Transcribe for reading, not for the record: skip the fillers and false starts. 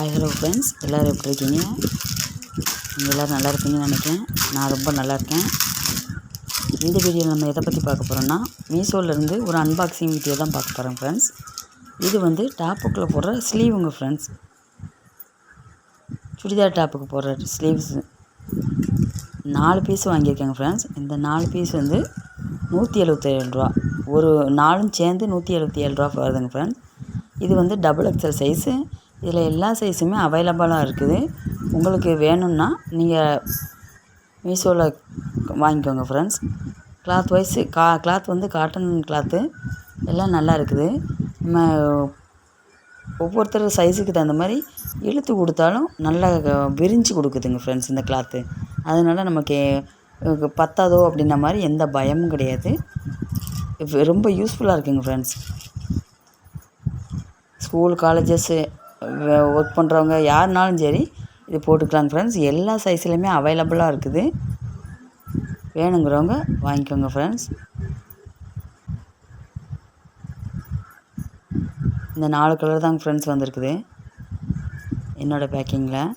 Hi hello friends, எல்லோரும் எப்படி இருக்கீங்க? நீங்கள் எல்லோரும் நல்லா இருப்பீங்கன்னு நினைக்கிறேன். நான் ரொம்ப நல்லா இருக்கேன். இந்த வீடியோவில் நம்ம எதை பற்றி பார்க்க போகிறோம்னா, மீஷோலேருந்து ஒரு அன்பாக்சிங் வீடியோ தான் பார்க்க போகிறோம் ஃப்ரெண்ட்ஸ். இது வந்து டாப்புக்குள்ளே போடுற ஸ்லீவுங்க ஃப்ரெண்ட்ஸ். சுடிதார் டாப்புக்கு போடுற ஸ்லீவ்ஸு 4 பீஸ் வாங்கியிருக்கேங்க ஃப்ரெண்ட்ஸ். இந்த 4 பீஸ் வந்து 177 ரூபா. ஒரு 4ம் சேர்ந்து 177 ரூபா வருதுங்க ஃப்ரெண்ட்ஸ். இது வந்து டபுள் எக்ஸல் சைஸு. இதில் எல்லா சைஸுமே அவைலபிளாக இருக்குது. உங்களுக்கு வேணும்னா நீங்கள் மீஷோவில் வாங்கிக்கோங்க ஃப்ரெண்ட்ஸ். கிளாத் வைஸு கிளாத் வந்து காட்டன் கிளாத்து எல்லாம் நல்லா இருக்குது. நம்ம ஒவ்வொருத்தர் சைஸுக்கு தகுந்த மாதிரி இழுத்து கொடுத்தாலும் நல்லா விரிஞ்சு கொடுக்குதுங்க ஃப்ரெண்ட்ஸ் இந்த கிளாத்து. அதனால் நமக்கு பத்தாதோ அப்படின்ன மாதிரி எந்த பயமும் கிடையாது. ரொம்ப யூஸ்ஃபுல்லாக இருக்குங்க ஃப்ரெண்ட்ஸ். ஸ்கூல் காலேஜஸ்ஸு ஒர்க் பண்ணுறவங்க யாருனாலும் சரி இது போட்டுக்கலாங்க ஃப்ரெண்ட்ஸ். எல்லா சைஸ்லையுமே அவைலபிளாக இருக்குது. வேணுங்கிறவங்க வாங்கிக்கோங்க ஃப்ரெண்ட்ஸ். இந்த 4 கலர் தாங்க ஃப்ரெண்ட்ஸ் வந்திருக்குது என்னோடய பேக்கிங்கில்.